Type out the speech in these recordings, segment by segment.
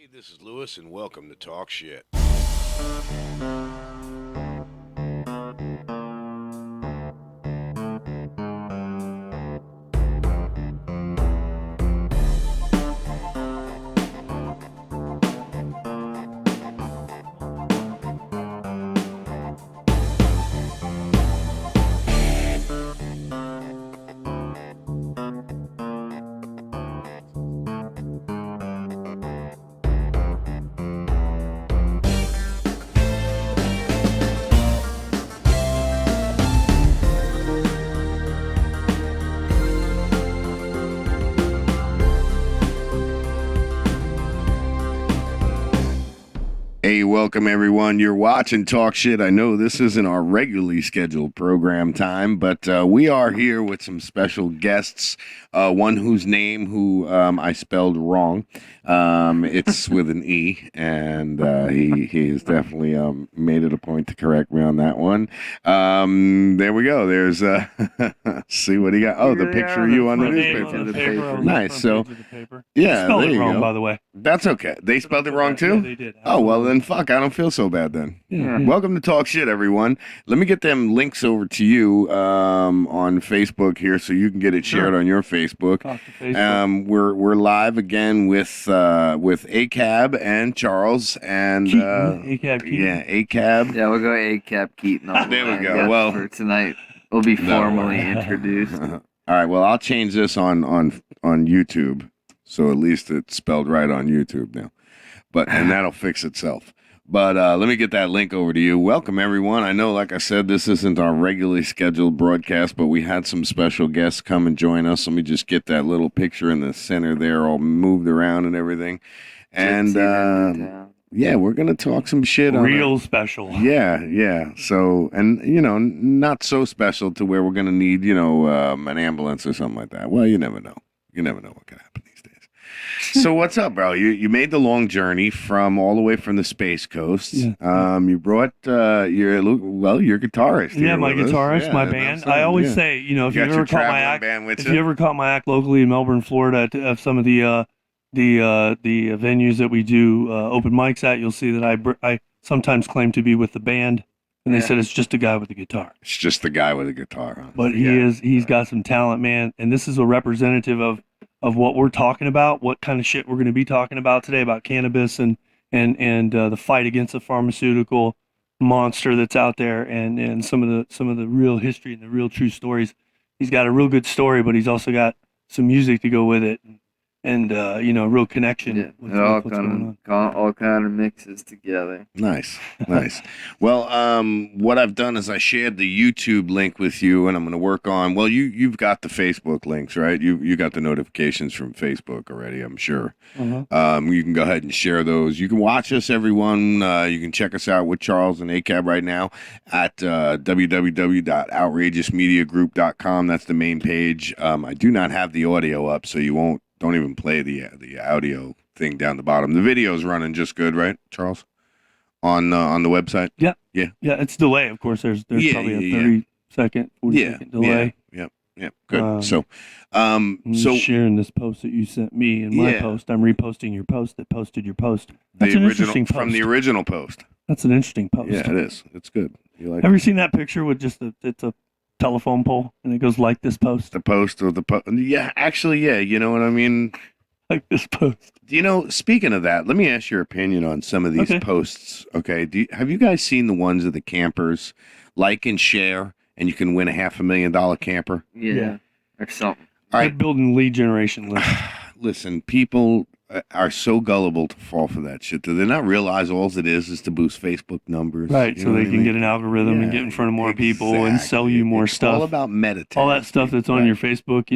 Hey, this is Lewis, and welcome to Talk Shit. Hey, welcome everyone. You're watching Talk Shit. I know this isn't our regularly scheduled program time, but we are here with some special guests. One whose name I spelled wrong. It's with an E, and he has definitely made it a point to correct me on that one. There we go. There's see what he got. Oh, the picture of you on the newspaper. Nice. So yeah, spelled there it you wrong, go. by the way. That's okay. They spelled it wrong too? Yeah, they did. Oh, well then fuck, I don't feel so bad then. Yeah. Welcome to Talk Shit, everyone. Let me get them links over to you on Facebook here so you can get it shared on your Facebook. Talk to Facebook. We're live again with ACab and Charles and ACab Keaton. yeah, ACab. Yeah, we'll go ACab Keaton. There we go. Well, for tonight, we'll be formally introduced. All right, well, I'll change this on YouTube. So at least it's spelled right on YouTube now. And that'll fix itself. But let me get that link over to you. Welcome, everyone. I know, like I said, this isn't our regularly scheduled broadcast, but we had some special guests come and join us. Let me just get that little picture in the center there all moved around and everything. And, yeah, we're going to talk some shit on Real special. Yeah. So, and, not so special to where we're going to need, an ambulance or something like that. Well, you never know. You never know what could happen these days. So what's up, bro? You made the long journey all the way from the Space Coast. Yeah. You brought your guitarist. Yeah, my guitarist, my band. I always say, if you ever caught my act locally in Melbourne, Florida, of some of the venues that we do open mics at, you'll see that I sometimes claim to be with the band, and they said it's just a guy with a guitar. It's just the guy with a guitar. Huh? But he's got some talent, man, and this is a representative of what we're talking about, what kind of shit we're going to be talking about today about cannabis and the fight against the pharmaceutical monster that's out there, and some of the real history and the real true stories. He's got a real good story, but he's also got some music to go with it, and real connection. With what's going on. All kind of mixes together. Nice. Well, what I've done is I shared the YouTube link with you, and I'm going to work on. Well, you've got the Facebook links, right? You got the notifications from Facebook already, I'm sure. Uh-huh. You can go ahead and share those. You can watch us, everyone. You can check us out with Charles and ACab right now at www.OutrageousMediaGroup.com. That's the main page. I do not have the audio up, so you don't even play the audio thing down the bottom. The video's running just good, right, Charles? On the website? Yeah, it's delay, of course. There's probably a 30-second, 40-second delay. Yeah, good. So sharing this post that you sent me and my post. I'm reposting your post that posted your post. That's an interesting post. From the original post. That's an interesting post. Yeah, it is. It's good. You like? Have you seen that picture with just it's a telephone pole and it goes like this post? The post or the post? Yeah, actually, yeah. You know what I mean? Like this post. Speaking of that, let me ask your opinion on some of these posts. Okay, have you guys seen the ones of the campers like and share, and you can win a $500,000 camper? Yeah. Or something. All right, building lead generation list. Listen, people are so gullible to fall for that shit. Do they not realize all it is to boost Facebook numbers? Right, so they can get an algorithm and get in front of more people and sell you more stuff. All about meditating. All that stuff that's on your Facebook,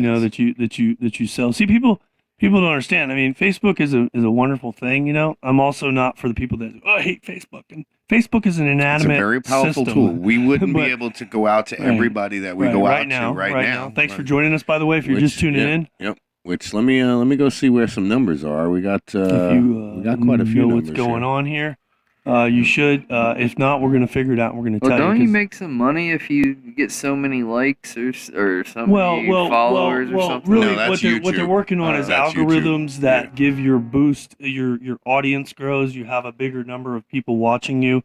that you sell. See, people don't understand. I mean, Facebook is a wonderful thing. I'm also not for the people that I hate Facebook. And Facebook is an inanimate. It's a very powerful system. tool. We wouldn't be able to go out to everybody that we go out to right now. Thanks for joining us, by the way. If you're just tuning in. Yep. Which let me go see where some numbers are. We got quite a few numbers. What's going on here? You should. If not, we're going to figure it out. And we're going to Well, tell don't you. you 'Cause- make some money if you get so many likes or so many followers or something? Really, No, that's what they're YouTube. working on is That's YouTube. algorithms that Yeah. give your boost, your audience grows. You have a bigger number of people watching you,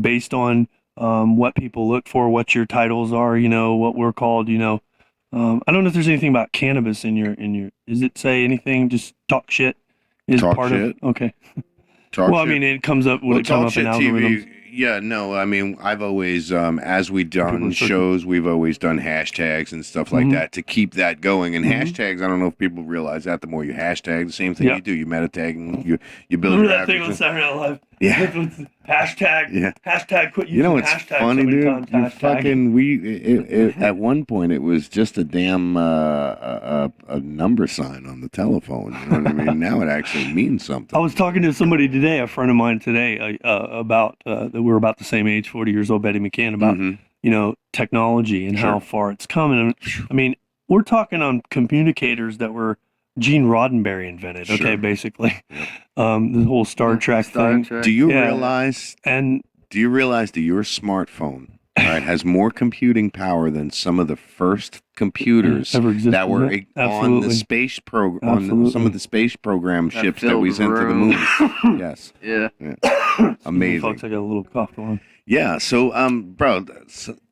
based on what people look for, what your titles are. You know what we're called. You know, I don't know if there's anything about cannabis in your. Does it say anything? Just talk shit is Talk part shit. of. Okay. Talk Well, shit. I mean, it comes up. Would Well, it come Talk up in Shit algorithms? TV. Yeah, no, I mean, I've always, as we've People done are searching. shows, we've always done hashtags and stuff like Mhm. that to keep that going. And Mhm. hashtags, I don't know if people realize that. The more you hashtag, the same thing Yeah. you do. You meditate and you build Remember your that thing on averages. Saturday Night Live? Yeah. Hashtag. Yeah. Hashtag. Quit using You know what's hashtag funny, so many dude? times. You Hashtag. fucking at one point it was just a damn a number sign on the telephone. You know what I mean? Now it actually means something. I was talking to somebody today, a friend of mine today, about that we're about the same age, 40 years old, Betty McCann, about Mhm. technology and how Sure. far it's coming. And, I mean, we're talking on communicators that were Gene Roddenberry invented. Sure. Okay, basically, Yep. the whole Star Trek thing. Do you Yeah. realize? And Do you realize that your smartphone, right, has more computing power than some of the first computers ever existed, that were yeah, on the absolutely. space on some of the space program That ships that we filled sent to the room. moon? Yes, Yeah. amazing. Folks, I got a little cough going. Yeah. So, bro,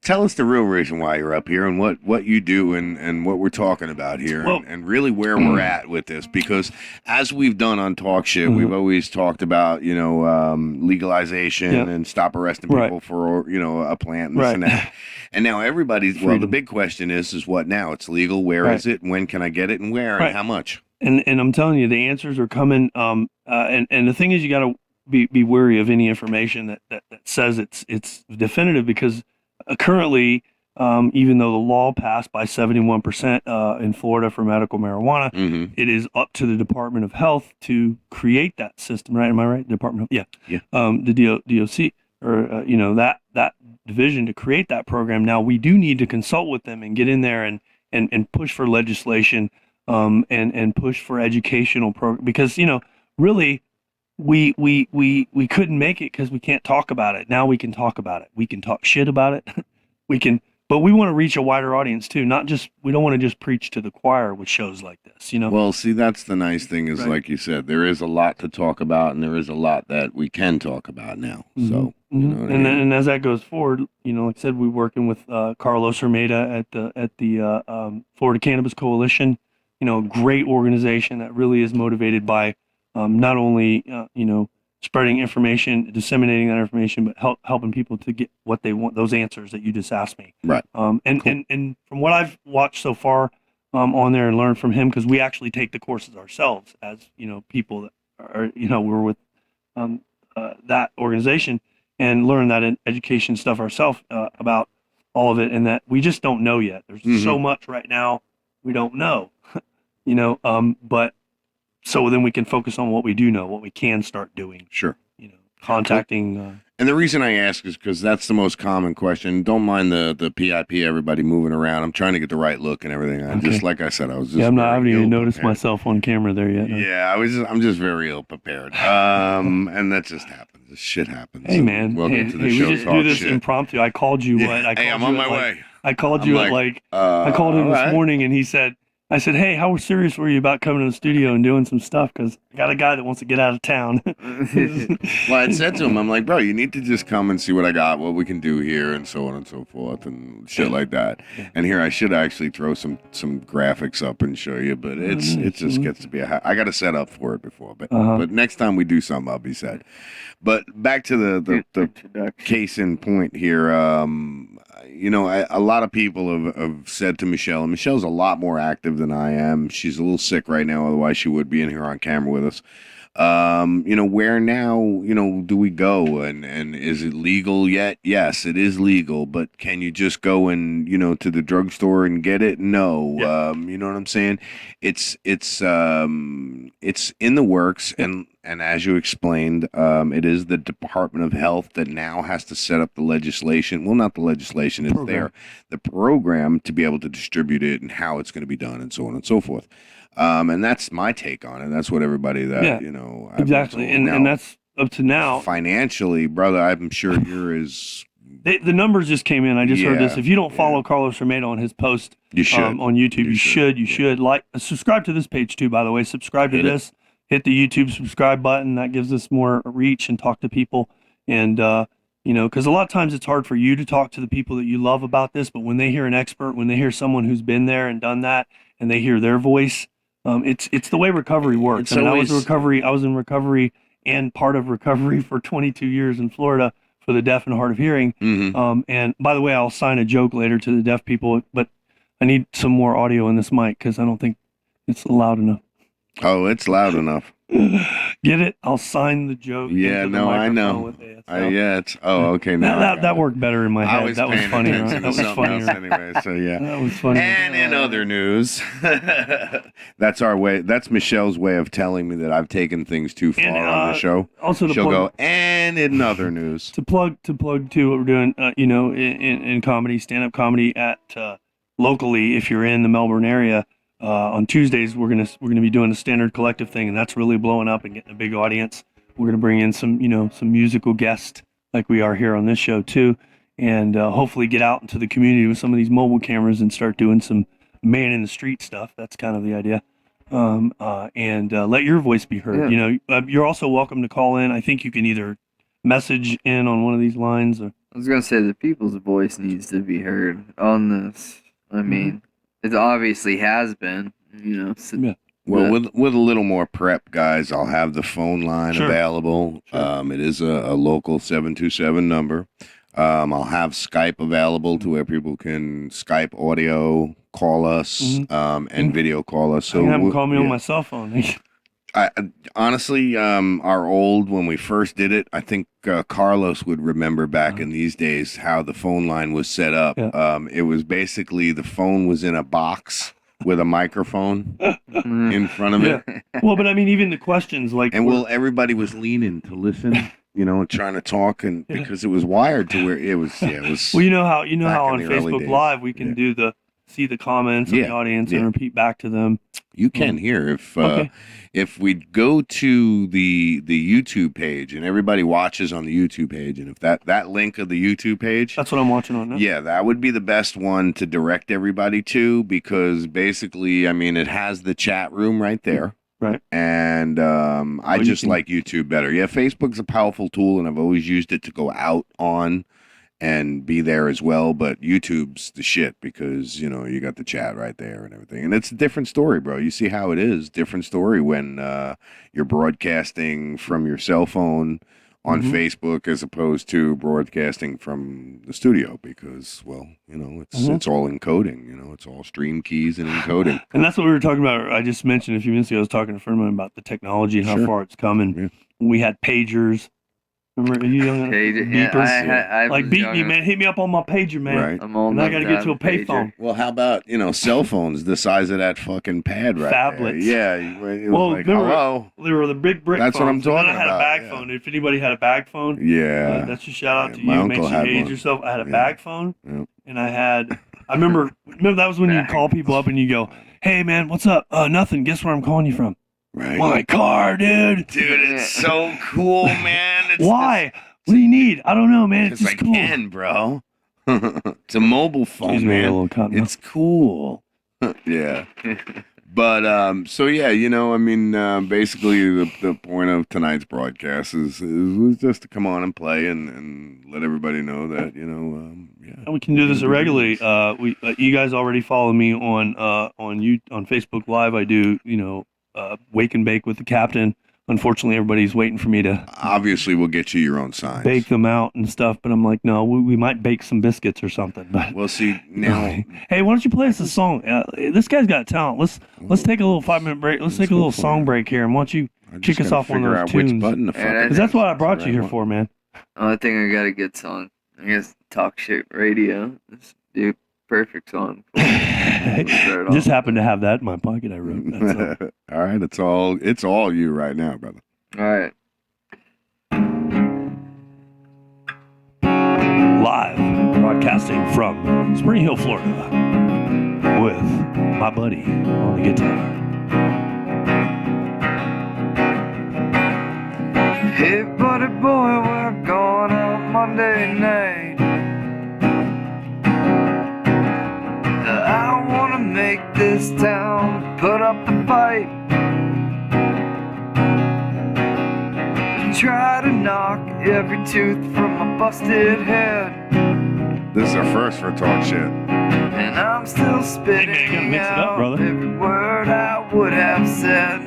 tell us the real reason why you're up here and what you do and what we're talking about here Well- and really where we're at with this. Because as we've done on Talk Shit, we've always talked about, legalization Yeah. and stop arresting Right. people for, a plant and this Right. and that. And now everybody's, well, the Freedom. big question is what now? It's legal. Where Right. is it? When can I get it and where Right. and how much? And I'm telling you, the answers are coming. And the thing is, you got to be wary of any information that says it's definitive, because currently, even though the law passed by 71% in Florida for medical marijuana, Mm-hmm. it is up to the Department of Health to create that system. Right? Am I right? Department of Yeah. The DOC, or that division, to create that program. Now we do need to consult with them and get in there and push for legislation, and push for educational program, because really we couldn't make it because we can't talk about it. Now we can talk about it. We can talk shit about it. But we want to reach a wider audience too. We don't want to just preach to the choir with shows like this. Well, see, that's the nice thing is, Right. like you said, there is a lot to talk about, and there is a lot that we can talk about now. So, you know what I and mean? and as that goes forward, like I said, we're working with Carlos Hermeda at the Florida Cannabis Coalition. Great organization that really is motivated by not only spreading information, disseminating that information, but helping people to get what they want, those answers that you just asked me. Right. And from what I've watched so far on there and learned from him, because we actually take the courses ourselves as people that are we're with that organization, and learn that education stuff ourselves about all of it, and that we just don't know yet. There's so much right now we don't know, but so then we can focus on what we do know, what we can start doing. Sure. Contacting. And the reason I ask is because that's the most common question. Don't mind the PIP, everybody moving around. I'm trying to get the right look and everything. Like I said, I was just. Yeah, I haven't very even noticed ill-prepared. myself on camera there yet. Yeah, I'm just very ill prepared. And that just happens. This shit happens. Hey man, Welcome to the we show. just Talk do this Shit. impromptu. I called you. Yeah. What? I Hey, called I'm you on at, my way. I called I'm you like, at I called him all this right. morning, and I said, hey, how serious were you about coming to the studio and doing some stuff? Because I got a guy that wants to get out of town. Well, I said to him, I'm like, bro, you need to just come and see what I got, what we can do here, and so on and so forth, and shit like that. And here, I should actually throw some graphics up and show you, but it just gets to be I got to set up for it before, but next time we do something, I'll be set. But back to the case in point here. A lot of people have said to Michelle, and Michelle's a lot more active than I am. She's a little sick right now, otherwise she would be in here on camera with us. Where now, do we go? And is it legal yet? Yes, it is legal, but can you just go and, to the drugstore and get it? No. Yeah. You know what I'm saying? It's in the works, and as you explained, it is the Department of Health that now has to set up the legislation. Well, not the legislation, it's Program. the program to be able to distribute it and how it's going to be done and so on and so forth. And that's my take on it. That's what everybody that, Yeah, I've exactly. been told. And Now, that's up to now, financially, brother, I'm sure you're as... The numbers just came in. I just heard this. If you don't follow yeah. Carlos Romero on his post You should. On YouTube, you should. You should. Like, subscribe to this page too, by the way. Subscribe to this. Hit the YouTube subscribe button. That gives us more reach and talk to people. And, you know, because a lot of times it's hard for you to talk to the people that you love about this. But when they hear an expert, when they hear someone who's been there and done that, and they hear their voice, it's the way recovery works. I mean, I was in recovery and part of recovery for 22 years in Florida for the deaf and hard of hearing. Mm-hmm. And by the way, I'll sign a joke later to the deaf people, but I need some more audio in this mic because I don't think it's loud enough. Oh, it's loud enough. Get it? I'll sign the joke. Yeah, no, I know. Okay. Now that worked better in my head. That was funny. Right? That was funny. Anyway, so yeah. That was funny. And in other news, that's our way. That's Michelle's way of telling me that I've taken things too far on the show. Also, she'll go. And in other news, to plug too what we're doing. You know, in comedy, stand-up comedy at locally. If you're in the Melbourne area. On Tuesdays, we're gonna be doing a standard collective thing, and that's really blowing up and getting a big audience. We're gonna bring in some musical guests like we are here on this show too, and hopefully get out into the community with some of these mobile cameras and start doing some man in the street stuff. That's kind of the idea. And let your voice be heard. Yeah. You know, you're also welcome to call in. I think you can either message in on one of these lines. Or I was gonna say the people's voice needs to be heard on this. I mean. It obviously has been, you know. So yeah. Well, with a little more prep, guys, I'll have the phone line available. Sure. It is a local 727 number. I'll have Skype available to where people can Skype audio, call us, and video call us. So you can have them call me on my cell phone. Honestly, when we first did it, I think Carlos would remember back in these days how the phone line was set up. Yeah. It was basically the phone was in a box with a microphone in front of it. Well, but I mean, even the questions like, and everybody was leaning to listen, you know, and trying to talk, and because it was wired to where it was. Well, you know how on Facebook Live we can see the comments of the audience and repeat back to them. You can hear if we go to the YouTube page and everybody watches on the YouTube page, and if that link of the YouTube page, that's what I'm watching on now. Yeah, that would be the best one to direct everybody to, because basically, I mean, it has the chat room right there. Right. And I just like YouTube better. Yeah, Facebook's a powerful tool, and I've always used it to go out on and be there as well, but YouTube's the shit because, you know, you got the chat right there and everything. And it's a different story, bro. You see how it is. Different story when you're broadcasting from your cell phone on Facebook as opposed to broadcasting from the studio because, well, you know, it's all encoding, you know, it's all stream keys and encoding. And that's what we were talking about. I just mentioned a few minutes ago, I was talking to a friend of mine about the technology and how far it's coming. Yeah. We had pagers. Remember you young beepers? Like beat me, man. Hit me up on my pager, man. Right. And I got to get to a payphone. Well, how about, you know, cell phones the size of that fucking pad right Phablets. there? Yeah. It was like, hello. They were the big brick That's phones. what I'm talking about. I had a bag phone. If anybody had a bag phone, that's a shout out to you. Make sure you age yourself. I had a bag phone, and I remember that was when you call people up and you go, hey, man, what's up? Nothing. Guess where I'm calling you from? Right. My car, dude. Dude, it's so cool, man. Why? What do you need? I don't know, man. It's just cool. Can, bro. It's a mobile phone, man. It's cool. Yeah. But, so yeah, you know, I mean, basically the point of tonight's broadcast is just to come on and play and let everybody know that, you know, And we can do this regularly. You guys already follow me on Facebook Live. I do, you know, wake and bake with the captain. Unfortunately, everybody's waiting for me to. Obviously, we'll get you your own signs. Bake them out and stuff, but I'm like, no, we might bake some biscuits or something. But we'll see now. Hey, why don't you play us a song? This guy's got talent. Let's take a little 5-minute break. Let's take a little song break here, and why don't you kick us off one of those tunes? Which button to fuck. Because that's what I brought you here for, man. I think I got a good song. I guess Talk Shit Radio. It's a perfect song. Just happened to have that in my pocket. I wrote. That's all right, it's all you right now, brother. All right. Live broadcasting from Spring Hill, Florida, with my buddy on the guitar. Hey, boy. boy, we're going out Monday night. I wanna make this town put up the fight. Try to knock every tooth from my busted head. This is our first for talk shit. And I'm still spitting Hey, man, you gotta mix it up, out brother. every word I would have said.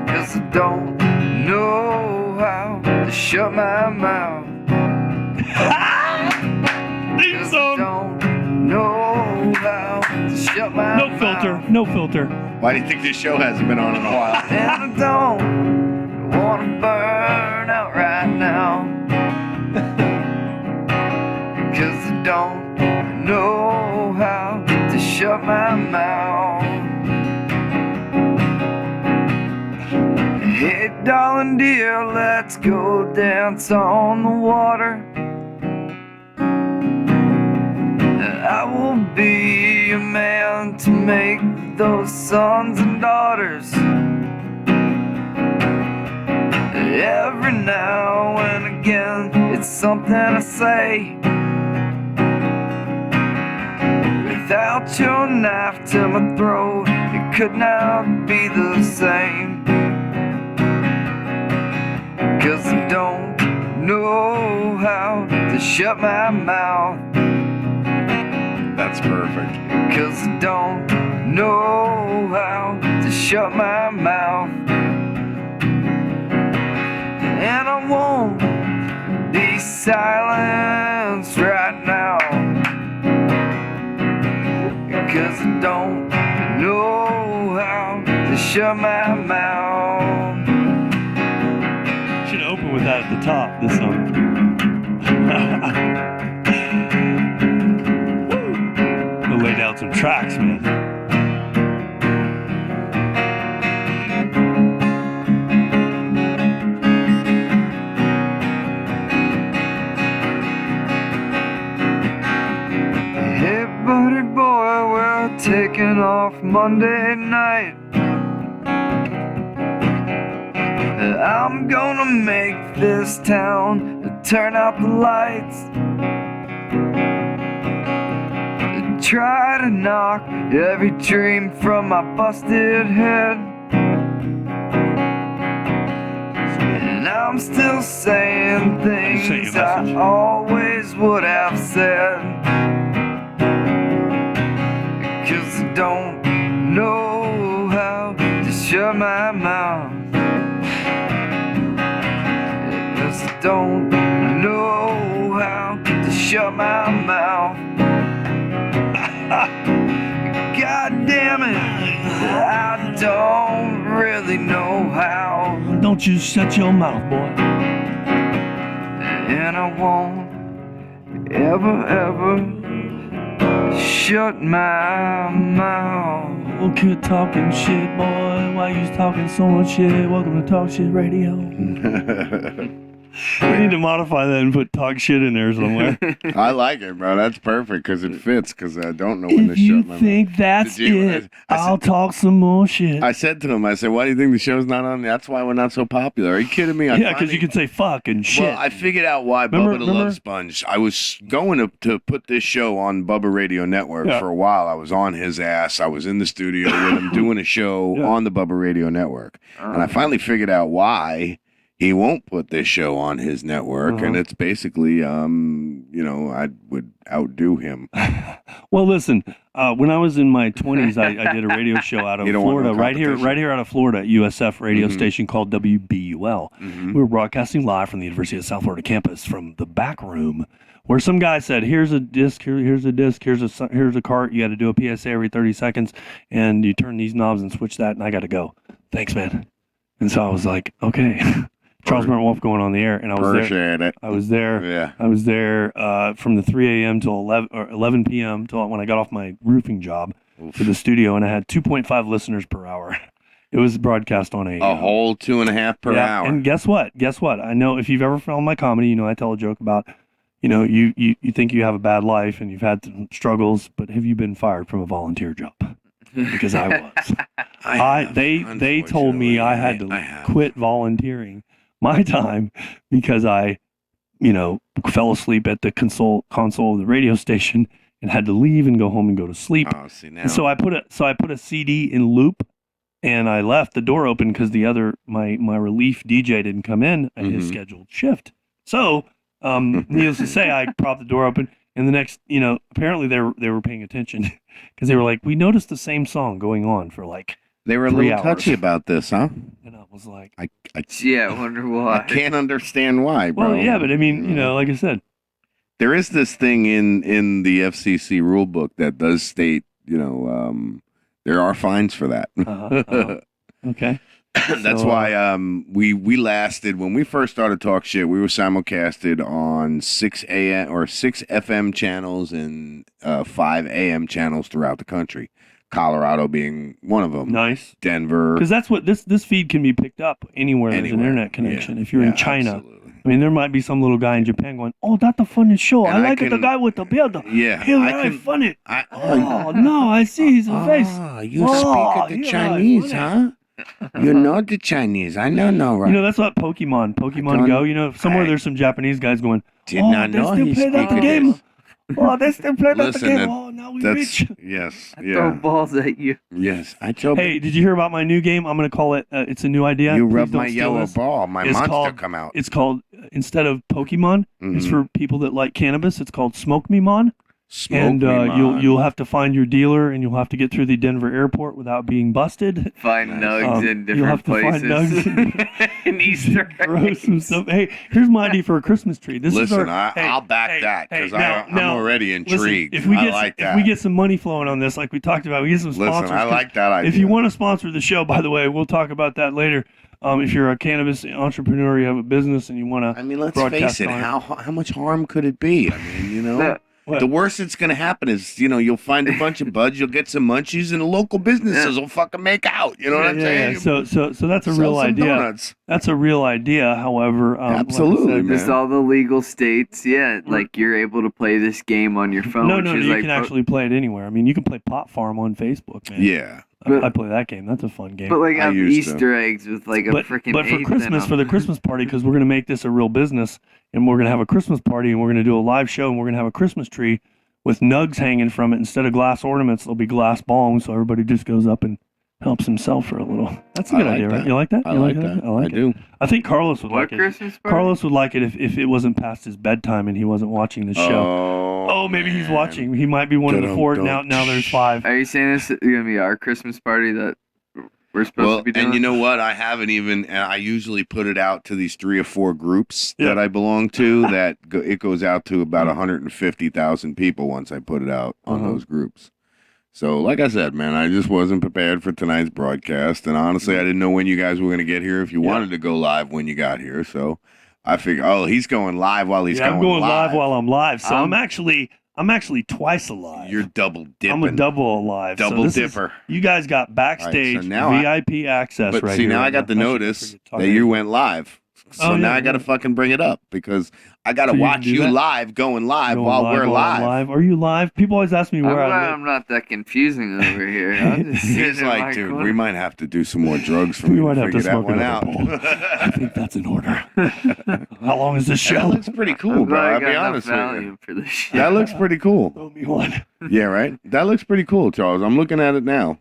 'Cause I don't know how to shut my mouth. Theme 'Cause I song. don't know how to shut my No mouth. filter. No filter. Why do you think this show hasn't been on in a while? And I don't wanna burn out right now. 'Cause I don't know how to shut my mouth. Hey darling dear, let's go dance on the water. I will be a man to make those sons and daughters. Every now and again, it's something I say. Without your knife to my throat, it could not be the same. 'Cause I don't know how to shut my mouth. That's perfect. 'Cause I don't know how to shut my mouth. And I won't be silenced right now. 'Cause I don't know how to shut my mouth. Should open with that at the top. This song. We'll lay down some tracks, man. Hey buddy boy, we're taking off Monday night. I'm gonna make this town turn out the lights. Try to knock every dream from my busted head. And I'm still saying Say your things I message. always would have said. 'Cause I don't know how to shut my mouth. 'Cause I don't know how to shut my mouth. God damn it, I don't really know how. Don't you shut your mouth, boy. And I won't ever shut my mouth. Oh, quit talking shit, boy. Why you talking so much shit? Welcome to Talk Shit Radio. We need to modify that and put talk shit in there somewhere. I like it, bro. That's perfect because it fits. Because I don't know when If to you shut my think that's Did you- it, I I'll talk some more shit. mouth. I said to him, I said, "Why do you think the show's not on? That's why we're not so popular." Are you kidding me? Yeah, because you can say fuck and shit. Well, I figured out why Remember- Bubba the remember? Love Sponge. I was going to put this show on Bubba Radio Network Yeah. for a while. I was on his ass. I was in the studio with him doing a show Yeah. on the Bubba Radio Network. And I finally figured out why he won't put this show on his network. Uh-huh. And it's basically, I would outdo him. Well, listen. When I was in my 20s, I did a radio show out of You don't want no Florida, right competition. here out of Florida, at USF radio Mhm. station called WBUL. Mhm. We were broadcasting live from the University of South Florida campus from the back room, where some guy said, "Here's a disc, here's a disc, here's a cart. You got to do a PSA every 30 seconds, and you turn these knobs and switch that." And I got to go. Thanks, man. And so I was like, okay. Charles Brent Wolfe going on the air, and I was there. Appreciate it. I was there. Yeah. I was there from the 3 a.m. till 11 p.m. till when I got off my roofing job to the studio, and I had 2.5 listeners per hour. It was broadcast on A whole 2.5 per yeah, hour. And guess what? I know if you've ever followed my comedy, you know I tell a joke about, you think you have a bad life and you've had some struggles, but have you been fired from a volunteer job? Because I was. They told me I had to quit volunteering my time because I, fell asleep at the console of the radio station and had to leave and go home and go to sleep. Oh, see now. And so I put a CD in loop, and I left the door open because the other my relief DJ didn't come in at his scheduled shift. So, needless to say, I propped the door open, and the next, apparently they were paying attention because they were like, we noticed the same song going on for like They were a 3 little hours. touchy about this, huh? And I was like, I wonder why. I can't understand why, bro. well, yeah, but I mean, like I said, There is this thing in the FCC rule book that does state, there are fines for that. Okay. That's So, why we lasted when we first started Talk Shit. We were simulcasted on 6 a.m. or 6 FM channels and 5 AM channels throughout the country. Colorado being one of them. Nice. Denver. Because that's what this feed can be picked up anywhere there's an internet connection. Yeah. If you're in China, absolutely. I mean, there might be some little guy in Japan going, "Oh, that's the funniest show. And I like it. The guy with the beard. Yeah, he's very funny. I No, I see his face. You Oh, speak of the he's Chinese, very huh? You know the Chinese. I know, right? That's what Pokemon Go. Somewhere there's some Japanese guys going, Did not know they he still play that speak of game. this. Oh, they still play that Listen, game. Oh, now we rich. Yes, Throw balls at you. yes. I told Hey, did you hear about my new game? I'm going to call it, it's a new idea. you Please rubbed don't my steal yellow this. ball. My It's monster called- come out. It's called, instead of Pokemon, it's for people that like cannabis. It's called Smoke Me Mon. Smoke me, man. You'll have to find your dealer, and you'll have to get through the Denver airport without being busted. Find nugs in You'll have different to places. find nugs and Easter Grow some eggs. stuff. Hey, here's my idea for a Christmas tree. This is Listen, our, I'll back that because I'm now, already listen, intrigued. if we I get like that. if we get some money flowing on this, like we talked about, we get some sponsors. Listen, I like that idea. If you want to sponsor the show, by the way, we'll talk about that later. If you're a cannabis entrepreneur, you have a business, and you want to, I mean, let's broadcast face it. on it. How much harm could it be? I mean, What? the worst that's going to happen is, you'll find a bunch of buds, you'll get some munchies, and the local businesses will fucking make out. You know what I'm saying? So that's a Sell real some idea. donuts. That's a real idea. However, Absolutely, like I said, man. Just all the legal states, like you're able to play this game on your phone. No, which is you like can actually play it anywhere. I mean, you can play Pot Farm on Facebook, man. Yeah. I play that game. That's a fun game. But like I have used to. Easter eggs with like a freaking. But for Christmas, for the Christmas party, because we're gonna make this a real business, and we're gonna have a Christmas party, and we're gonna do a live show, and we're gonna have a Christmas tree with nugs hanging from it instead of glass ornaments. There'll be glass bongs, so everybody just goes up and helps himself for a little. That's a good idea, right? You like that? I You like that. I like I it. do. I think Carlos would what like it. Christmas party? Carlos would like it if it wasn't past his bedtime and he wasn't watching the show. Oh, maybe he's man. watching. He might be one of the four. Now there's five. Are you saying this is gonna be our Christmas party that we're supposed to be doing? And you know what? I haven't even. I usually put it out to these 3 or 4 groups Yeah. that I belong to. It goes out to about 150,000 people once I put it out on those groups. So, like I said, man, I just wasn't prepared for tonight's broadcast, and honestly, I didn't know when you guys were going to get here. If you wanted to go live when you got here, so I figured, he's going live while he's going I'm going live live while I'm live. So I'm actually twice alive. You're double dipping. I'm a double alive. So Double this is- dipper. you guys got backstage All right, so now VIP access But right see, here. now I right got the should notice forget to talk that about you it. went live. So Oh, now yeah, I got to yeah. fucking bring it up because I got to So you watch do you that? live, going live Going while we're I'm live. Are you live? People always ask me I'm where I glad live. I'm not that confusing over here. I'm just sitting He's in my like, dude, corner. we might have to do some more drugs for We me to might have to figure that smoke one another out. bowl. I think that's in order. How long is this That show? looks pretty cool, I'm bro. glad I I'll got be enough honest with you. value for this shit. That looks pretty cool. Throw me one. Yeah, right. That looks pretty cool, Charles. I'm looking at it now.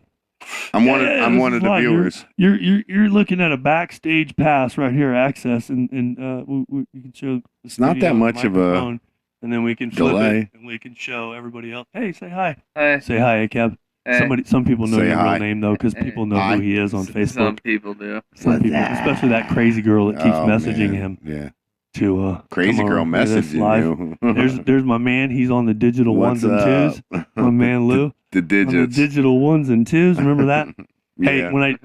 I'm one Yeah, of this one is of the live. viewers. You're looking at a backstage pass right here, access, and we can show. The It's not studio that and the much of a microphone, and then we can flip delay. it, and we can show everybody else. Hey, say hi. Hey, Say hi, ACab. hey. Some people know Say your hi. real name though, because people know Hi. who he is on Some Facebook. people do. Some What's people, that? especially that crazy girl that keeps Oh, messaging man. him Yeah, to crazy come girl on, hear this messaging live. you. There's my man. He's on the digital What's ones and twos. up? My man Lou. The On the digits. digital ones and twos. Remember that? Hey, Yeah. when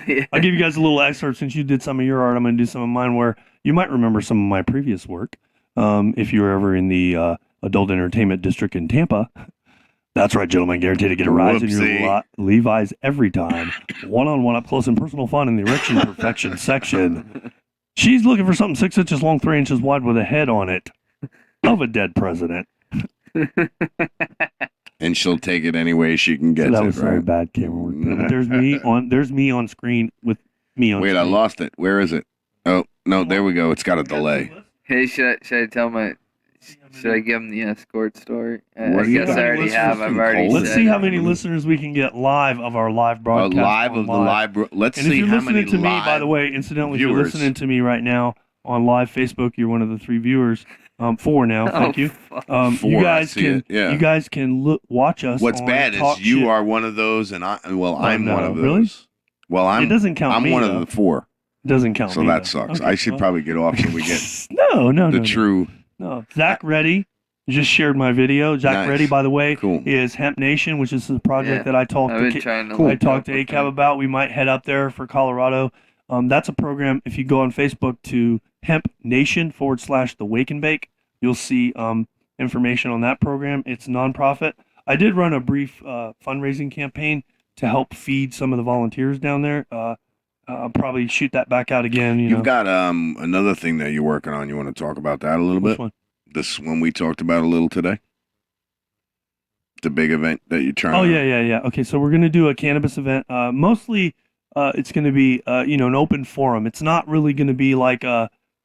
Yeah. I'll give you guys a little excerpt since you did some of your art. I'm going to do some of mine where you might remember some of my previous work. If you were ever in the adult entertainment district in Tampa. That's right, gentlemen. Guaranteed to get a rise in your Whoopsie. Levi's every time. One-on-one up close and personal fun in the erection perfection section. She's looking for something 6 inches long, 3 inches wide with a head on it of a dead president. and she'll take it any way she can get So that it, was very right? bad camera work. But there's me on screen with me on Wait, screen. I lost it. Where is it? Oh, no, there we go. It's got a delay. Hey, should I tell my? Should I give him the escort story? What I do you guess got? I already have. I've already. Let's said see how it. many listeners we can get live of our live broadcast. Live of the live. Let's And see if you're how listening many to me, live by the way, incidentally, if you're viewers. listening to me right now on live Facebook, you're one of the 3 viewers. 4 now. Thank you. Fuck. 4, You I guys see can. it, yeah. You guys can watch us. What's on bad Talk is you Shit. are one of those, and I'm no, one of those. really? Well, It doesn't count I'm me, one though. of the 4, It doesn't count so me. that though. sucks. Okay, I should well. probably get off so we get No. true. No. Zach Reddy just shared my video. Zach Nice. Reddy, by the way, Cool. is Hemp Nation, which is the project that I talked I've to. been trying to. I look talked up to with ACab him. about. We might head up there for Colorado. That's a program. If you go on Facebook to Hemp Nation / the Wake and Bake, you'll see information on that program. It's nonprofit. I did run a brief fundraising campaign to help feed some of the volunteers down there. I'll probably shoot that back out again. You've got another thing that you're working on. You want to talk about that a little Which bit? one? This one we talked about a little today. The big event that you're trying. Oh to... yeah. Okay, so we're gonna do a cannabis event. Mostly, it's gonna be an open forum. It's not really gonna be like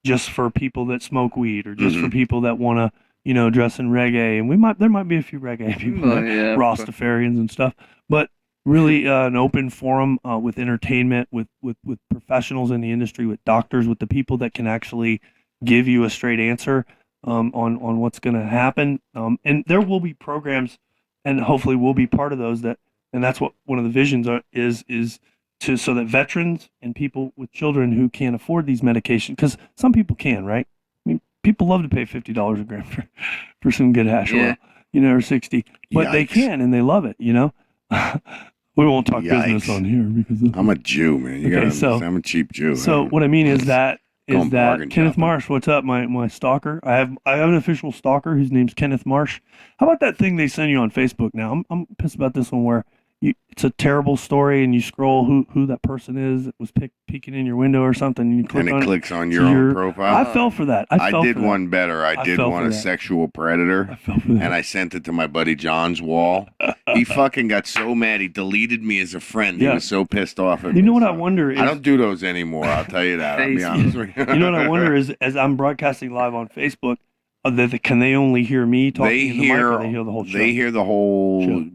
just for people that smoke weed or just for people that want to dress in reggae. And there might be a few reggae people, Oh, like yeah. Rastafarians and stuff. But really, an open forum with entertainment, with professionals in the industry, with doctors, with the people that can actually give you a straight answer on what's gonna happen. And there will be programs. And hopefully we'll be part of those and that's what one of the visions is to so that veterans and people with children who can't afford these medications, because some people can, right? I mean, people love to pay $50 a gram for some good hash oil, or 60, but they Yikes. can and they love it, We won't talk business Yikes. on here because I'm a Jew, man. You Okay, gotta so- understand, I'm a cheap Jew. so what I mean is that Going bargain Kenneth shopping. Marsh, what's up, my stalker? I have an official stalker whose name's Kenneth Marsh. How about that thing they send you on Facebook now? I'm pissed about this one where it's a terrible story and you scroll who that person is that was peeking in your window or something and you click and it on clicks on to your own your- profile. I fell for that. I fell did for that. one better. I did fell one for a that. sexual predator. I fell for that. And I sent it to my buddy John's wall. He fucking got so mad he deleted me as a friend. He Yeah. was so pissed off at me. You know what I So wonder is I don't do those anymore. I'll tell you that. I'll be Facebook. honest with you. you know what I wonder is as I'm broadcasting live on Facebook, can they only hear me talking They in the mic or they hear the whole show? They hear the whole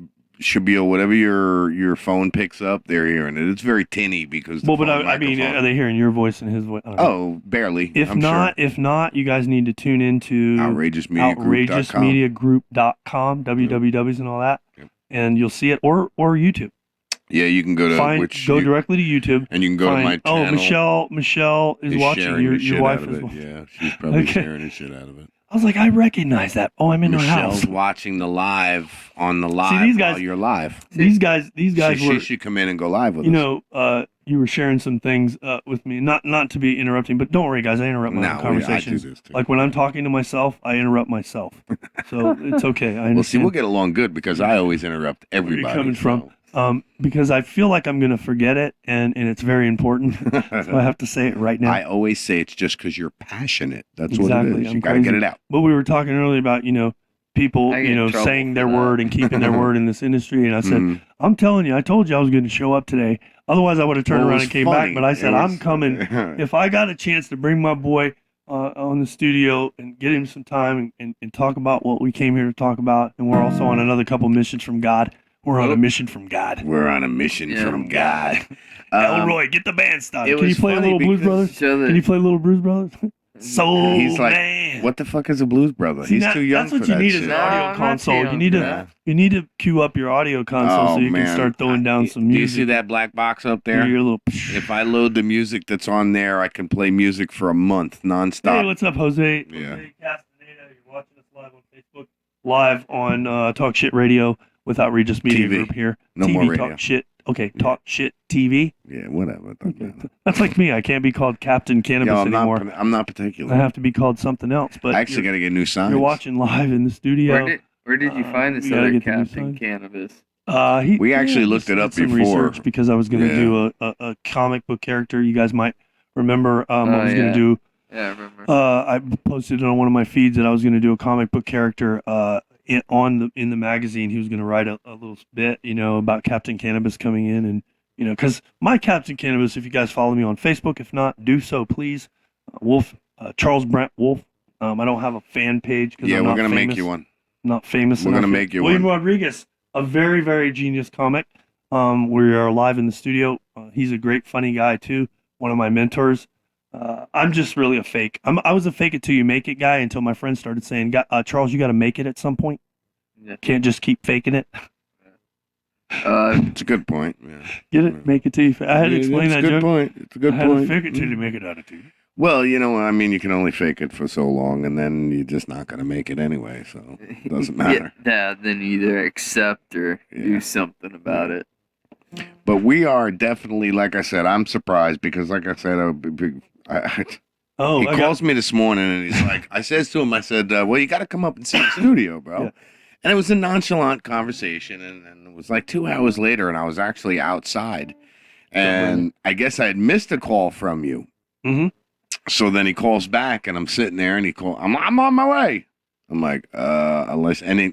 shabil, whatever your phone picks up. They're hearing it. It's very tinny because the well, but phone I mean, microphone- are they hearing your voice and his voice? I don't know. Oh, barely. If I'm not, you guys need to tune into sure. OutrageousMediaGroup.com. OutrageousMediaGroup.com, wwws and all that, Yep. and you'll see it, or YouTube. Yeah, you can go to Go directly to YouTube. and you can go to my find- channel. Michelle is watching. sharing Your the shit wife out is. of it. Yeah, she's probably Okay. sharing the shit out of it. I was like, I recognize that. Oh, I'm in her Michelle's house. watching the live on the live these guys- while you're live. These guys She were. should come in and go live with us. You were sharing some things with me. Not to be interrupting, but don't worry, guys. I interrupt my own I do conversations. this too. Like when I'm talking to myself, I interrupt myself. So it's okay. I understand. Well, see, we'll get along good because I always interrupt everybody. coming from? Because I feel like I'm going to forget it, and it's very important. So I have to say it right now. I always say it's just because you're passionate. That's Exactly, what it is. I'm You got to get crazy. it out. But we were talking earlier about, people, I get in trouble saying for their that. word and keeping their word in this industry. And I said, Mhm. I'm telling you, I told you I was going to show up today. Otherwise, I would have turned Well, it around was and came funny. back. But I said, It was- I'm coming. If I got a chance to bring my boy on the studio and get him some time and talk about what we came here to talk about, and we're also on another couple missions from God. We're on a mission from God. We're on a mission Yeah. from God. Elroy, get the band started. it Can you was play a funny little Blues because- Brothers? Show Can you play a little Blues Brothers? Soul He's like, Man. what the fuck is a blues brother? See, He's too young that's what for you that need shit. is an No, audio I'm not console. too You young need for to that. you need to cue up your audio console so you can start throwing down some Do you music. see that black box up there? Your little. If I load the music that's on there, I can play music for a month nonstop. Hey, what's up, Jose? Yeah. Jose Castaneda. You're watching us live on Facebook, live on Talk Shit Radio with Outrageous Media TV. Group here. No TV more radio. Talk Shit. Okay, Talk Shit TV. Yeah, whatever. It doesn't matter. That's like me. I can't be called Captain Cannabis Yo, anymore. I'm not particular. I have to be called something else. But I actually got to get new signs. you're watching live in the studio. Where did you find this we gotta other get the new Captain sign. Cannabis? We actually looked it did up some before. research because I was going to do a comic book character. You guys might remember. I was going yeah. to do. Yeah, I remember. I posted it on one of my feeds that I was going to do a comic book character in the magazine, he was going to write a little bit, about Captain Cannabis coming in, and because my Captain Cannabis, if you guys follow me on Facebook, if not, do so please. Wolfe, Charles Brent Wolfe. I don't have a fan page because Yeah, I'm we're not gonna famous. make you one. Not famous We're enough gonna yet. make you William one. Rodriguez, a very, very genius comic. We are live in the studio. He's a great, funny guy too. One of my mentors. I'm just really a fake. I was a fake it till you make it guy until my friends started saying, Charles, you got to make it at some point. Yeah. Can't just keep faking it. It's a good point. Yeah. Get it? Make it till you. I had to explain that It's a good joke. point. It's a good I had point. to fake it till you make it attitude. Well, you can only fake it for so long, and then you're just not gonna make it anyway. So it doesn't matter. Yeah, then either accept or do something about it. But we are definitely, like I said, I'm surprised because, like I said, he calls me this morning and he's like, I says to him, I said, well, you got to come up and see the studio, bro. Yeah. And it was a nonchalant conversation, and it was like 2 hours later, and I was actually outside, and I guess I had missed a call from you. Mm-hmm. So then he calls back, and I'm sitting there, and I'm on my way. I'm like, unless, and he,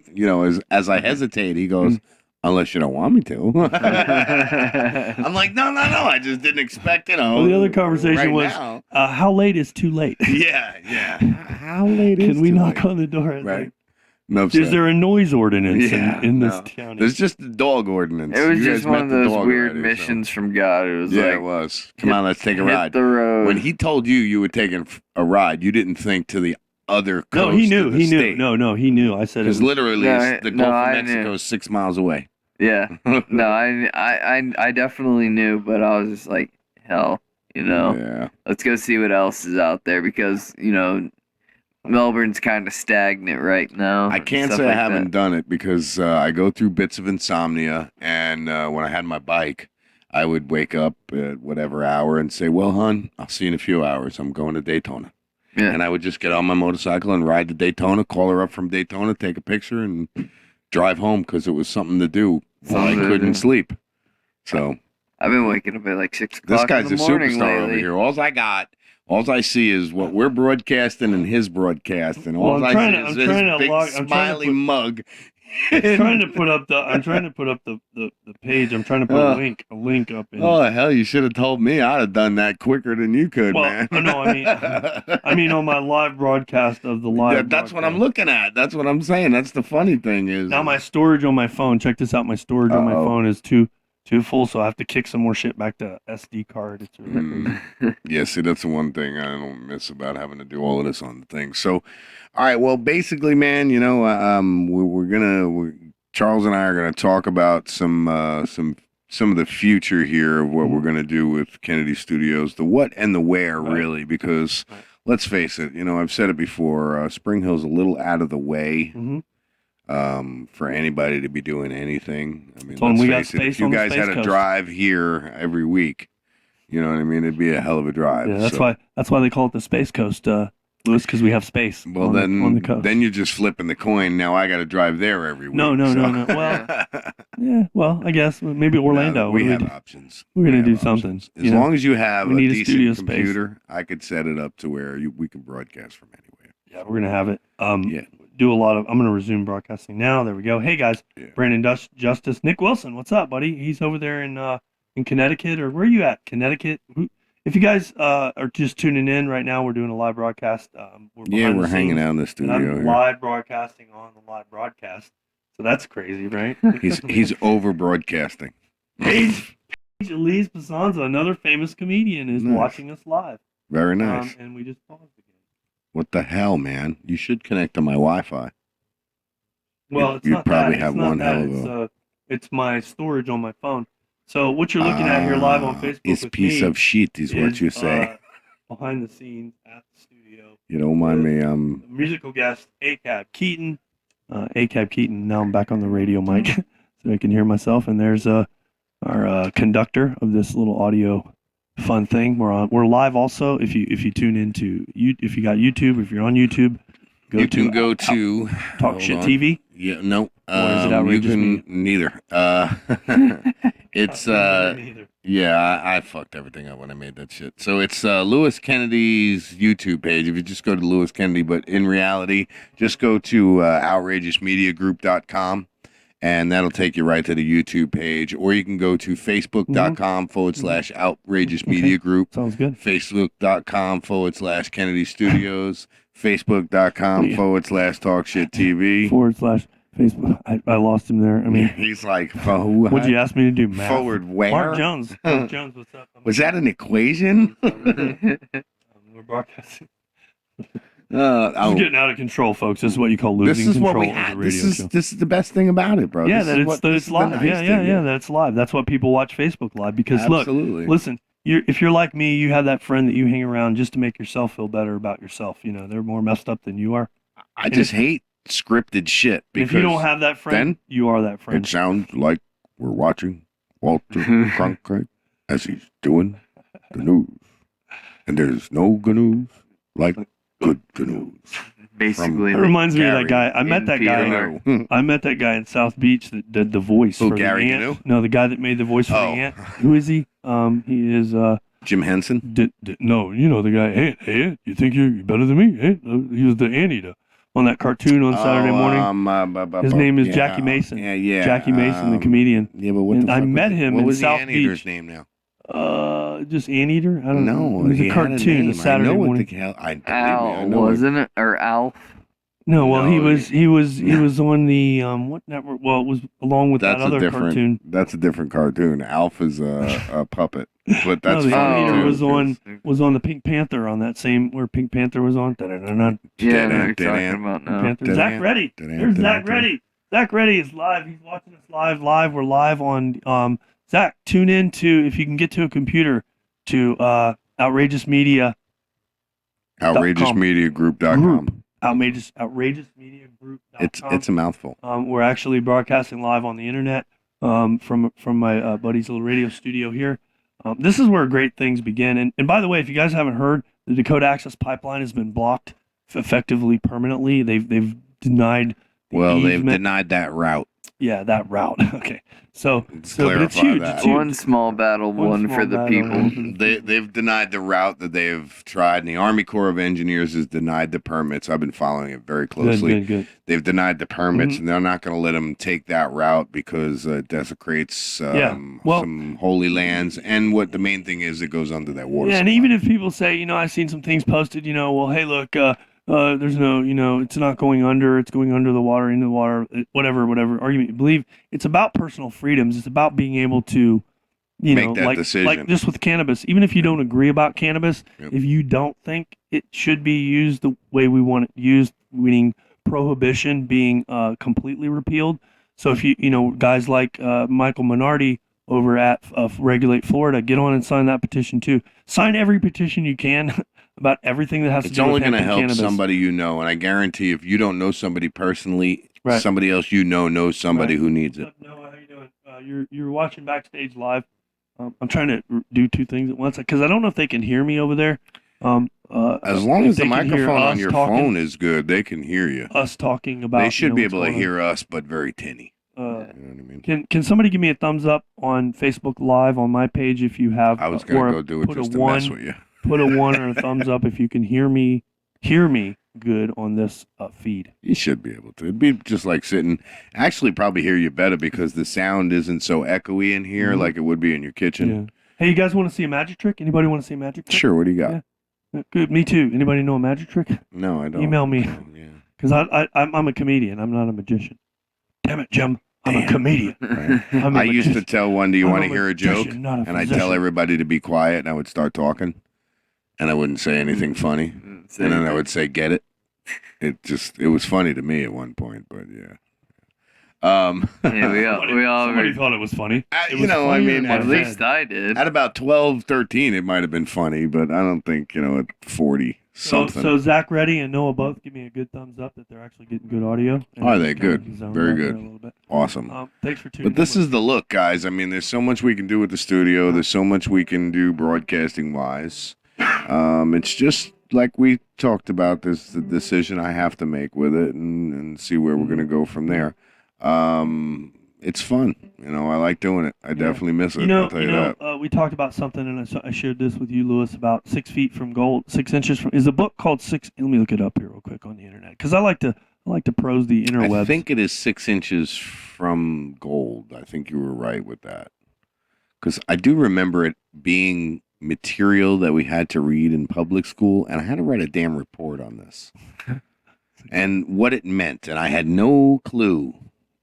as I hesitate, he goes, unless you don't want me to. I'm like, no, I just didn't expect it. Well, the other conversation was, now. how late is too late? Yeah. How late is Can we too knock late? on the door? Right. No, is there a noise ordinance in this county? There's just the dog ordinance. It was You just guys one met of the those dog weird already, missions from God. It was it was. Come on, let's take a ride. Hit the road. When he told you were taking a ride, you didn't think to the other coast. No, he knew. Of the state. No, he knew. I said it Because was, literally, the Gulf of Mexico is 6 miles away. Yeah. No, I definitely knew, but I was just like, hell, Yeah. let's go see what else is out there because, Melbourne's kind of stagnant right now. I can't say I haven't done it because I go through bits of insomnia, and when I had my bike, I would wake up at whatever hour and say, well, hon, I'll see you in a few hours. I'm going to Daytona. Yeah. And I would just get on my motorcycle and ride to Daytona, call her up from Daytona, take a picture, and drive home because it was something to do while I couldn't sleep. So I've been waking up at like 6 this o'clock guy's in the a morning superstar over lately. here. All I see is what we're broadcasting and his broadcasting. All Well, I see is this big I'm smiley mug. I'm trying to put up the page. I'm trying to put a link up. Oh hell! You should have told me. I'd have done that quicker than you could, man. No, I mean on my live broadcast of the live. That's what I'm looking at. That's what I'm saying. That's the funny thing is now my storage on my phone. Check this out. My storage on my phone is too full, so I have to kick some more shit back to SD card. It's really crazy. Yeah, see, that's the one thing I don't miss about having to do all of this on the thing. So, all right, well, basically, man, Charles and I are gonna talk about some of the future here of what we're gonna do with Kennedy Studios, the what and the where, really, because let's face it, I've said it before, Spring Hill's a little out of the way. Mm-hmm. For anybody to be doing anything. I mean, So let's we got face it, if space you on the guys Space had to Coast. drive here every week, you know what I mean? It'd be a hell of a drive. Yeah, that's why they call it the Space Coast, Louis, because we have space. Well, on the coast. then you're just flipping the coin. Now I got to drive there every week. No. Well, yeah. Well, I guess maybe Orlando. No, we have options. We're gonna We do have something. options. As long as you have we a need a decent studio space. computer, I could set it up to where we can broadcast from anywhere. Yeah, we're gonna have it. Yeah. Do a lot of. I'm gonna resume broadcasting now. There we go. Hey guys, Yeah. Brandon Justice, Nick Wilson, what's up, buddy? He's over there in Connecticut, or where are you at? Connecticut. If you guys are just tuning in right now, we're doing a live broadcast. We're hanging out in the And studio I'm here. live broadcasting on the live broadcast. So that's crazy, right? He's over broadcasting. Paige Elise Basanza, another famous comedian, is Nice. watching us live. Very nice. And we just paused again. What the hell, man? You should connect to my Wi-Fi. Well, it's you not probably that. have It's not one that. hell of It's my storage on my phone. So what you're looking at here live on Facebook It's with piece me of shit is what you say. Behind the scenes at the studio. You don't mind me. The musical guest, ACab Keaton. ACab Keaton. Now I'm back on the radio mic so I can hear myself. And there's our conductor of this little audio fun thing. We're live also. If you tune into if you got YouTube, if you're on YouTube, You can go to Talk hold Shit on. TV. Yeah, no. Or is it you Outrageous can Media? neither. It's Neither. yeah, I fucked everything up when I made that shit. So it's Lewis Kennedy's YouTube page. If you just go to Lewis Kennedy, but in reality, just go to OutrageousMediaGroup.com. And that'll take you right to the YouTube page. Or you can go to Facebook.com/Outrageous Media Group. Sounds good. Facebook.com/Kennedy Studios. Facebook.com/Talk Shit TV. /Facebook. I lost him there. I mean, He's like, what'd you ask me to do? Math? Forward where? Mark Jones. Mark Jones, what's up? Was that an equation? We're broadcasting. This Oh, is getting out of control, folks. This is what you call this losing is what control we of the had. radio show. This is the best thing about it, bro. Yeah, This that is it's that it's live. nice Yeah, thing, that it's live. That's what people watch Facebook Live because Absolutely. look, listen. If you're like me, you have that friend that you hang around just to make yourself feel better about yourself. You know, they're more messed up than you are. I just hate scripted shit because If you don't have that friend, then you are that friend. it sounds like we're watching Walter Cronkite as he's doing the news, and there's no good news like good news. Basically, It reminds me of that Gary guy. I met that guy. Gano. I met that guy in South Beach that did the voice Who, for Gary the ant. Gano? No, the guy that made the voice for Oh. the ant. Who is he? He is Jim Henson. no, you know the guy. Ant, Ant, you think you're better than me? Ant? He was the anteater on that cartoon on Saturday morning. His name is Jackie Mason. Yeah. Jackie Mason, the comedian. Yeah, but what And the I fuck met was him What in was South the anteater's Beach. name now? Just anteater. I don't know. No, It was he a had cartoon. name. A Saturday I know morning. what the hell. I believe me, I Al, know wasn't it? Or Alf? No, well, No, he was on the what network? Well, it was along with That's that other a different. cartoon. That's a different cartoon. Alf is a puppet, but No, that's the funny anteater too. was on the Pink Panther on that same where Pink Panther was on. Da-da-da-da. Yeah, I know what Dead you're ant. talking about now. Panther. Dead Zach ant. Reddy. Dead ant, There's dead Zach ant. Reddy. Zach Reddy is live. He's watching us live. We're live on Zach, tune in to if you can get to a computer to Outrageous Media OutrageousMediaGroup.com. OutrageousMediaGroup.com. It's a mouthful. We're actually broadcasting live on the internet from my buddy's little radio studio here. This is where great things begin. And by the way, if you guys haven't heard, the Dakota Access Pipeline has been blocked effectively permanently. They've denied. Well, they've easement. denied that route. Yeah, that route. Okay, so Let's but it's clarify huge. that. It's huge. One small battle, one small for the battle, people. one for the people. They've denied the route that they've tried, and the Army Corps of Engineers has denied the permits. I've been following it very closely. Good. They've denied the permits, Mhm. and they're not going to let them take that route because it desecrates some holy lands. And what the main thing is, it goes under that water. Yeah, and supply. even if people say, I've seen some things posted, well, hey, look, there's no, it's not going under, it's going under the water, into the water, whatever argument you believe. It's about personal freedoms. It's about being able to, Make that like decision. just with cannabis. Even if you don't agree about cannabis, Yep. if you don't think it should be used the way we want it used, meaning prohibition being completely repealed. So if guys like Michael Minardi over at Regulate Florida, get on and sign that petition too. Sign every petition you can about everything that has It's to do only with going to hemp and help cannabis. somebody you know, and I guarantee if you don't know somebody personally, Right. somebody else you know knows somebody Right. who needs it. What's up, Noah? How you doing? You're watching Backstage Live. I'm trying to do two things at once because I don't know if they can hear me over there. As long if as they the can hear microphone on us your talking- phone is good, they can hear you. us talking about. They should be what's able to going on. hear us, but very tinny. You know what I mean? Can somebody give me a thumbs up on Facebook Live on my page if you have? I was going or to go do it put just a to one, mess with you. Put a 1 or a thumbs up if you can hear me good on this feed. You should be able to. It'd be just like sitting. Actually, probably hear you better because the sound isn't so echoey in here Mhm. like it would be in your kitchen. Yeah. Hey, you guys want to see a magic trick? Anybody want to see a magic trick? Sure. What do you got? Yeah. Good. Me too. Anybody know a magic trick? No, I don't. Email me. Yeah. Because I'm a comedian. I'm not a magician. Damn it, Jim. I'm a Damn. comedian. Right. I'm a I used to magician. tell one, do you I'm want a to hear a joke? magician, not a And I'd physician. tell everybody to be quiet, and I would start talking. And I wouldn't say anything funny. And then I would say, get it? It was funny to me at one point, but yeah. Yeah, we all Somebody were, thought it was funny. You It was know, I funnier mean, in my at least head. I did. At about 12, 13, it might have been funny, but I don't think, at 40 something. So Zach Reddy and Noah both give me a good thumbs up that they're actually getting good audio. And Are I they just kinda good? zoned Very out there good. a little bit. Awesome. Thanks for tuning But this in. is the look, guys. I mean, there's so much we can do with the studio. There's so much we can do broadcasting wise. It's just like we talked about, there's the decision I have to make with it, and see where we're gonna go from there. It's fun, I like doing it. I definitely miss it. I'll tell you that. We talked about something, and I shared this with you, Lewis, about 6 feet from gold, 6 inches from. Is a book called Six? Let me look it up here real quick on the internet, because I like to prose the interwebs. I think it is 6 inches from gold. I think you were right with that, because I do remember it being material that we had to read in public school, and I had to write a damn report on this and what it meant, and I had no clue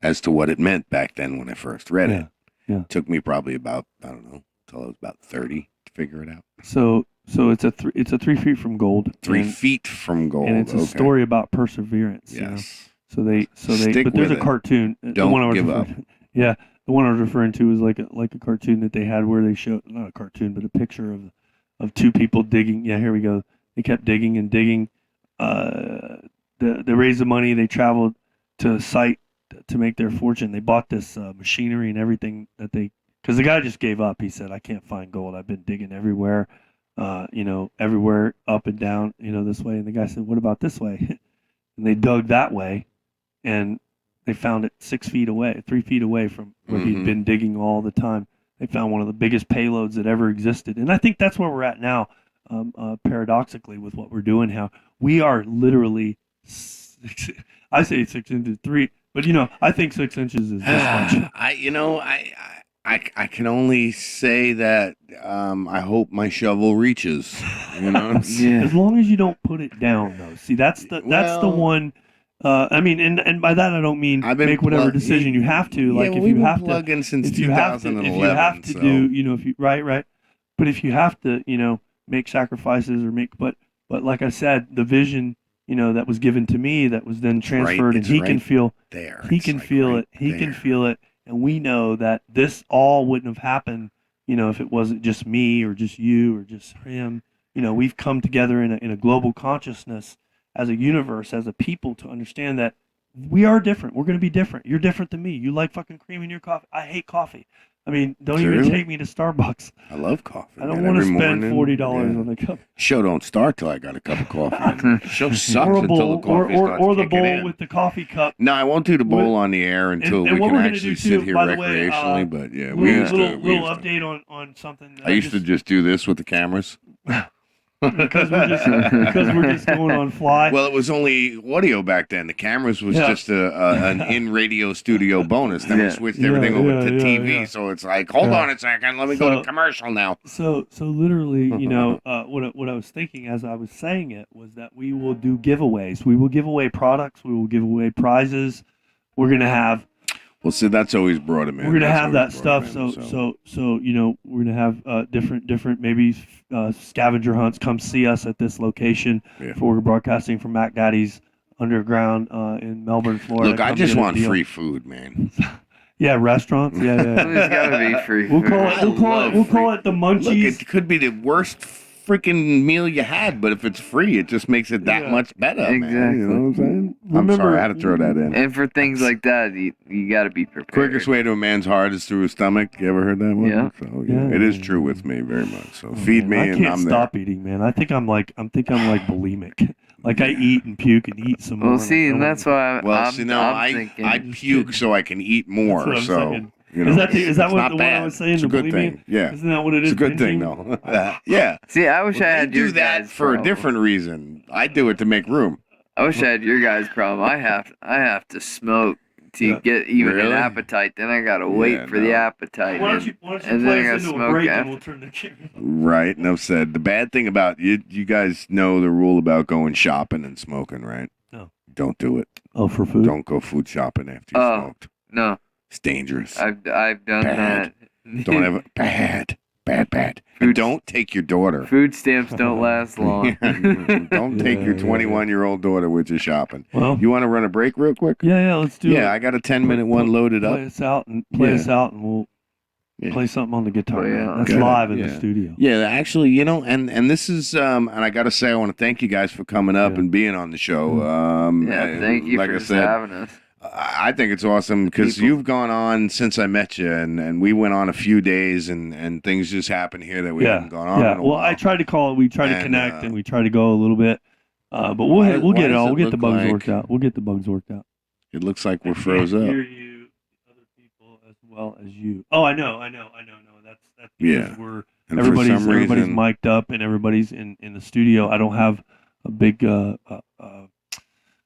as to what it meant back then when I first read it. Yeah. It took me probably about, I don't know, until I was about 30 to figure it out. So it's a 3 feet from gold. 3 feet from gold. And it's a story about perseverance. Yes. So they Stick but there's with a it. cartoon. Don't give up. Yeah. The one I was referring to is like a cartoon that they had where they showed, not a cartoon, but a picture of two people digging. Yeah, here we go. They kept digging and digging. They raised the money. They traveled to a site to make their fortune. They bought this machinery and everything because the guy just gave up. He said, I can't find gold. I've been digging everywhere, everywhere up and down, this way. And the guy said, what about this way? And they dug that way, and they found it 6 feet away, 3 feet away from where he'd been digging all the time. They found one of the biggest payloads that ever existed. And I think that's where we're at now, paradoxically, with what we're doing. How we are literally, I say 6 inches, 3, but I think 6 inches is this much. I can only say that I hope my shovel reaches. As long as you don't put it down, though. See, that's the one. I mean, and by that I don't mean make whatever decision you have to. Like if you have to, plugging since if you have to, 2011. if you have to do, if you right. But if you have to, make sacrifices or but like I said, the vision, that was given to me, that was then transferred, and he can feel there. He can feel it. He can feel it, and we know that this all wouldn't have happened, if it wasn't just me or just you or just him. We've come together in a global consciousness as a universe, as a people, to understand that we are different. We're going to be different. You're different than me. You like fucking cream in your coffee. I hate coffee. I mean, don't even take me to Starbucks. I love coffee. I don't want to spend $40 on a cup. Show don't start till I got a cup of coffee. Show sucks until the coffee starts or the kicking bowl in. with the coffee cup. No, I won't do the bowl on the air until we can actually sit here recreationally. But yeah, we used to. Little update on something. I used to just do this with the cameras. because we're just going on fly. Well, it was only audio back then. The cameras was just an in radio studio bonus. Then we switched everything over to TV. Yeah. So it's like, hold on a second, let me go to commercial now. So literally, what I was thinking as I was saying it was that we will do giveaways. We will give away products. We will give away prizes. We're gonna have. Well, see, that's always brought him in. We're gonna have that stuff. So we're gonna have different maybe scavenger hunts. Come see us at this location. For we're broadcasting from Mac Daddy's underground in Melbourne, Florida. Look, I just want free food, man. Yeah, restaurants. Yeah. There's gotta be free food. We'll call it the Munchies. Look, it could be the worst freaking meal you had, but if it's free, it just makes it that much better. Exactly. Man. You know what I'm saying? I'm sorry, I had to throw that in. And for things like that, you got to be prepared. Quickest way to a man's heart is through his stomach. You ever heard that one? Yeah. So, it is true with me very much. So feed me, and I'm there. I can't stop eating, man. I think I'm like bulimic. Like I eat and puke and eat some more. Well, see, and that's why I'm thinking. I puke so I can eat more. That's what I'm saying. Is that what the one I was saying? It's a good thing. Yeah. Isn't that what it is? It's a good thing, though. Yeah. See, I wish I had your do that guys' for problem. a different reason. I do it to make room. I wish I had your guys' problem. I have to smoke to get even an appetite. Then I gotta wait for the appetite. Why don't you play us into a break and we'll turn the camera. Right. Enough said. The bad thing about you guys know the rule about going shopping and smoking, right? No. Don't do it. Oh, for food? Don't go food shopping after you smoked. No. It's dangerous. I've done that. Don't ever bad. And don't take your daughter. Food stamps don't last long. Don't take your 21-year-old daughter with you shopping. Well, you want to run a break real quick? Yeah, let's do it. Yeah, I got a 10-minute one loaded up. Play us out, and we'll play something on the guitar. That's live in the studio. Yeah, actually, and this is, and I got to say, I want to thank you guys for coming up and being on the show. Thank you for having us. I think it's awesome because People- you've gone on since I met you, and we went on a few days, and things just happened here that we haven't gone on in a Well, while. I tried to call. We tried to And, connect, and we tried to go a little bit. But we'll Why- we'll why get it does all. it We'll get the look bugs like- worked out. We'll get the bugs worked out. It looks like we're I can't froze up. hear you, other people, as well as you. Oh, I know. No, that's Yeah. because we're And everybody's for some reason, mic'd up and everybody's in the studio. I don't have a big.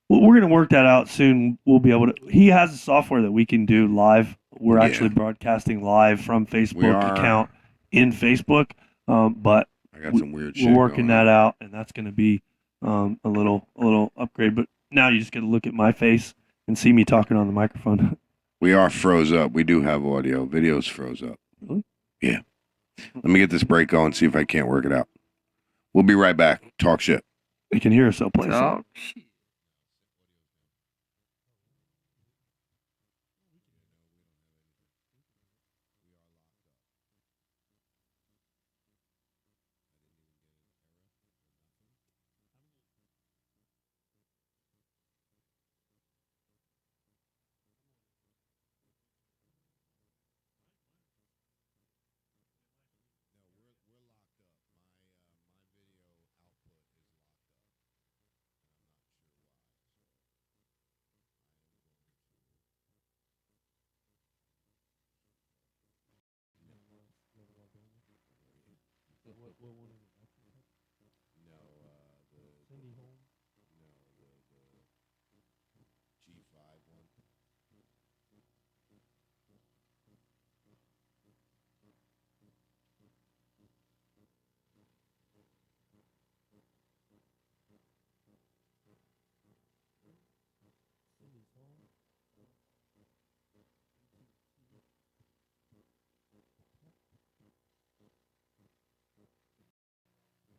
Well, we're gonna work that out soon. We'll be able to. He has a software that we can do live. We're Yeah. actually broadcasting live from Facebook are. account in Facebook. But I got some weird shit. we're working going that on. out, and that's gonna be a little upgrade. But now you just get to look at my face and see me talking on the microphone. We are froze up. We do have audio. Video's froze up. Really? Yeah. Let me get this break going, see if I can't work it out. We'll be right back. Talk shit. You can hear us so play. Oh, shit.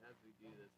As we do this